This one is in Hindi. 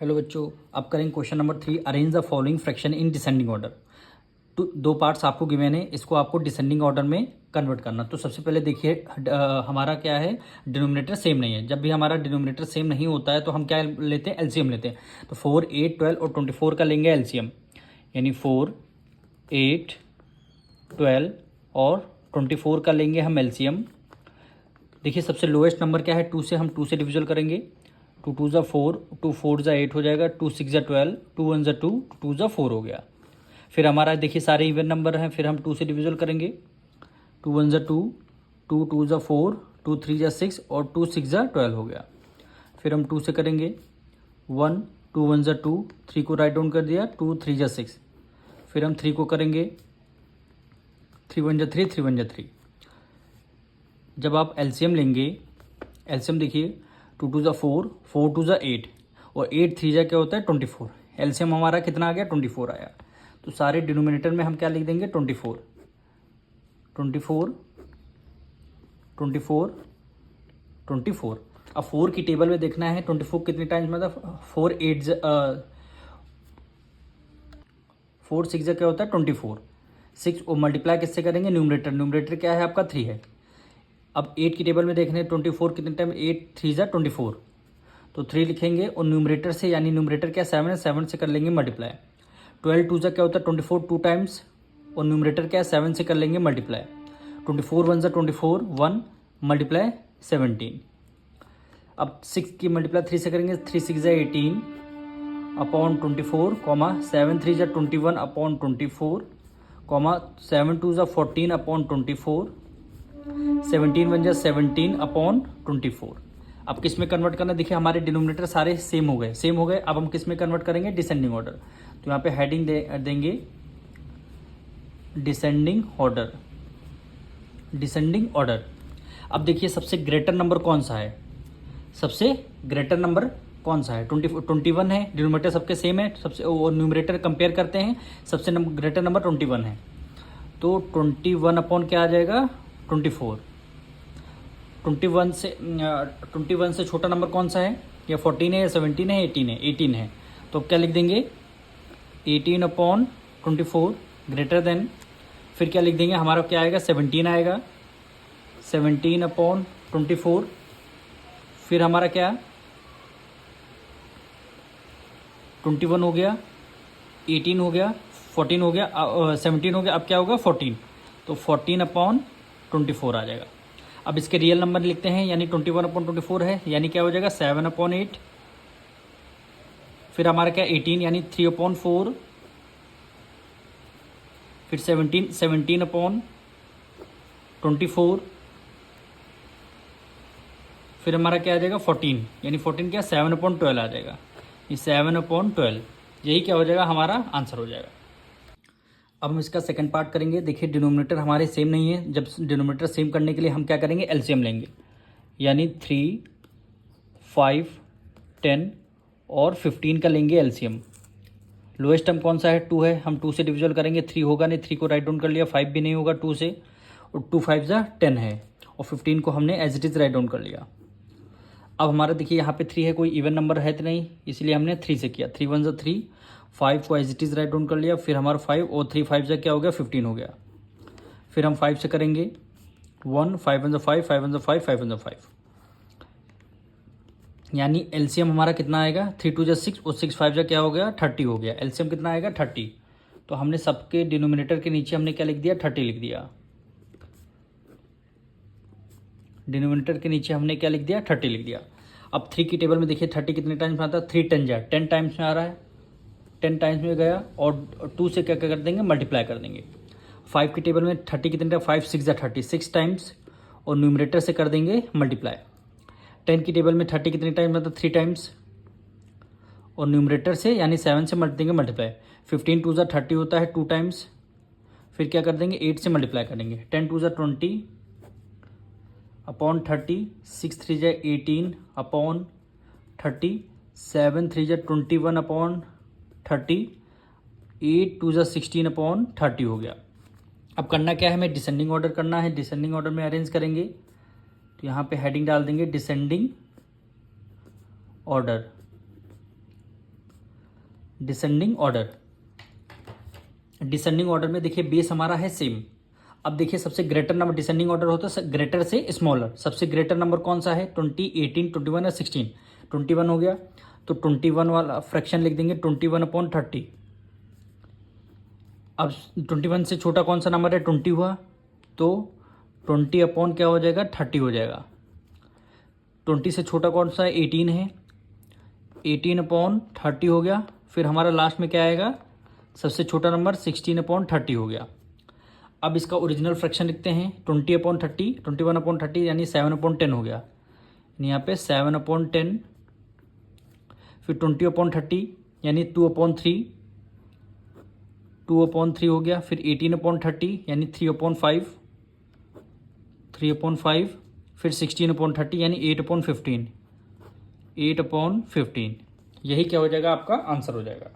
हेलो बच्चों, अब करेंगे question number 3। Arrange the following fraction in descending order. तो दो पार्ट्स आपको गिवन है, इसको आपको डिसेंडिंग ऑर्डर में कन्वर्ट करना। तो सबसे पहले देखिए हमारा क्या है, डिनोमिनेटर सेम नहीं है। जब भी हमारा डिनोमिनेटर सेम नहीं होता है तो हम क्या लेते हैं, एलसीएम लेते हैं। तो 4, 8, 12 और 24 का लेंगे एलसीएम, यानी 4, 8, 12 और 24 का लेंगे हम एलसीएम। देखिए सबसे लोएस्ट नंबर क्या है, 2 से हम 2 से डिविजल करेंगे। 2 2 ज़ा 4, 2 4 ज़ा 8 हो जाएगा, 2 6 ज़ा 12, 2 1 ज़ा 2, 2 ज़ा 4 हो गया। फिर हमारा देखिए सारे इवन नंबर हैं, फिर हम 2 से डिविजल करेंगे। 2 1 ज़ा 2, 2 2 ज़ा 4, 2 3 ज़ा 6 और 2 6 ज़ा 12 हो गया। फिर हम 2 से करेंगे 1, 2 1 ज़ा 2, 3 को राइट डाउन कर दिया, 2 3 ज़ा 6। फिर हम 3 को करेंगे, 3 1 ज़ा 3, 3 1 ज़ा 3। जब आप एलसीएम लेंगे, एलसीएम देखिए 2 2 ज़ा 4, 4 2 ज़ा 8 और 8 3 ज़ा क्या होता है 24। एलसीएम हमारा कितना आ गया, 24 आया। तो सारे डिनोमिनेटर में हम क्या लिख देंगे, 24 24 24 24। अब 4 की टेबल में देखना है 24 कितने टाइम्स में था। 4 8 4 6 क्या होता है 24। 6 और मल्टीप्लाई किससे करेंगे, न्यूमरेटर। न्यूमरेटर क्या है आपका 3 है। अब 8 की टेबल में देखने 24 कितने टाइम, 8 3 ज़ा 24, तो 3 लिखेंगे और न्यूमरेटर से, यानी न्यूमरेटर क्या 7 है, 7 से कर लेंगे मल्टीप्लाई। 12 2 ज़ा क्या होता है 24 2 टाइम्स और न्यूमरेटर क्या है 7 से कर लेंगे मल्टीप्लाई। 24 1 ज़ा 24, 1 मल्टीप्लाई 17। अब 6 की मल्टीप्लाई 3 से करेंगे, 3 6 ज़ा 18 अपॉन 24, कॉमा 7 3 ज़ा 21 अपॉन 24, कॉमा 7 2 ज़ा 14 अपॉन 24, 17 1 ज़ा 17 अपॉन 24। अब किस में कन्वर्ट करना, देखिए हमारे डिनोमिनेटर सारे सेम हो गए। अब हम किस में कन्वर्ट करेंगे, डिसेंडिंग ऑर्डर। तो यहाँ पे हेडिंग देंगे डिसेंडिंग ऑर्डर। अब देखिए सबसे ग्रेटर नंबर कौन सा है, सबसे ग्रेटर नंबर कौन सा है, 21 है। डिनोमिनेटर सबके सेम है, सबसे और न्यूमरेटर कंपेयर करते हैं, सबसे ग्रेटर नंबर 21 है। तो 21 अपॉन क्या आ जाएगा 24। 21 से छोटा नंबर कौन सा है, या 14 है या 17 है, 18 है, 18 है। तो क्या लिख देंगे 18 अपॉन 24 ग्रेटर देन, फिर क्या लिख देंगे, हमारा क्या आएगा 17 आएगा, 17 अपॉन 24। फिर हमारा क्या 21 हो गया, 18 हो गया, 14 हो गया, 17 हो गया। अब क्या होगा 14, तो 14 अपॉन 24 आ जाएगा। अब इसके रियल नंबर लिखते हैं, यानी 21 अपॉन 24 है, यानी क्या हो जाएगा 7 अपॉन 8। फिर हमारा क्या 18, यानी 3 अपॉन 4। फिर 17 अपॉन 24। फिर हमारा क्या आ जाएगा 14, यानी 14 क्या 7 अपॉन 12 आ जाएगा, ये 7 अपॉन 12। यही क्या हो जाएगा, हमारा आंसर हो जाएगा। अब हम इसका सेकंड पार्ट करेंगे। देखिए डिनोमिनेटर हमारे सेम नहीं है, जब डिनोमिनेटर सेम करने के लिए हम क्या करेंगे, एलसीएम लेंगे, यानी 3 5 10 और 15 का लेंगे एलसीएम। लोएस्ट टर्म कौन सा है, 2 है, हम 2 से डिविजल करेंगे। 3 होगा नहीं, 3 को राइट डाउन कर लिया, 5 भी नहीं होगा 2 से, और 2 5 ज़ा 10 है, और 15 को हमने as it is write down कर लिया। अब हमारा देखिए यहाँ पे 3 है, कोई इवन नंबर है तो नहीं, इसलिए हमने 3 से किया। 3 1 ज़ा 3, 5 को as it is write down कर लिया। फिर हमारा 5 और 3 5 ज़ा क्या हो गया 15 हो गया। फिर हम 5 से करेंगे 1, 5 1 ज़ा 5, 5 1 ज़ा 5, 5 1 ज़ा 5, यानी एलसीएम हमारा कितना आएगा 3 2 ज़ा 6 और 6 5 ज़ा क्या हो गया 30 हो गया। एलसीएम कितना आएगा 30। तो हमने सबके डिनोमिनेटर के नीचे हमने क्या लिख दिया 30 लिख दिया। डिनोमिनेटर के नीचे हमने क्या लिख दिया 30 लिख दिया। अब 3 की टेबल में देखिए 30 कितने टाइम्स में आता है, 3 10 जा 10 टाइम्स में आ रहा है, 10 टाइम्स में गया, और 2 से क्या क्या कर देंगे मल्टीप्लाई कर देंगे। 5 की टेबल में 30 कितने टाइम, 5 6 जा 30 6 टाइम्स, और न्यूमरेटर से कर देंगे मल्टीप्लाई। 10 की टेबल में 30 कितने टाइम मतलब 3 टाइम्स, और न्यूमरेटर से यानी 7 से देंगे मल्टीप्लाई। 15 2 ज़ा 30 होता है 2 टाइम्स, फिर क्या कर देंगे 8 से मल्टीप्लाई करेंगे। 10 2 ज़ा 20 अपॉन 30, 6 3 ज़ा 18 अपॉन 30, 7 3 ज़ा 21 अपॉन 30, 8 2 ज़ा 16 अपॉन 30 हो गया। अब करना क्या है, हमें डिसेंडिंग ऑर्डर करना है। डिसेंडिंग ऑर्डर में अरेंज करेंगे, तो यहाँ पे हेडिंग डाल देंगे descending order. Descending order. Descending order में देखिए बेस हमारा है सेम। अब देखिए सबसे ग्रेटर नंबर, डिसेंडिंग ऑर्डर होता है ग्रेटर से स्मॉलर। सबसे ग्रेटर नंबर कौन सा है? 20, 18, 21 और 16। 21 हो गया तो 21 वाला फ्रैक्शन लिख देंगे 21/30। अब 21 से छोटा कौन सा नंबर है? 20 हुआ तो 20 अपॉन क्या हो जाएगा? 30 हो जाएगा। 20 से छोटा कौन सा है? 18 है। 18/30 हो गया। फिर हमारा लास्ट में क्या आएगा? सबसे छोटा नंबर 16/30 हो गया। अब इसका ओरिजिनल फ्रैक्शन लिखते हैं 20/30, 21/30 यानी 7/10 हो गया। यहाँ पे 7/10, फिर 20/30 यानी 2/3, 2/3 हो गया। फिर 18/30 यानी 3/5, 3/5, फिर 16/30 यानी 8/15, 8/15। यही क्या हो जाएगा? आपका आंसर हो जाएगा।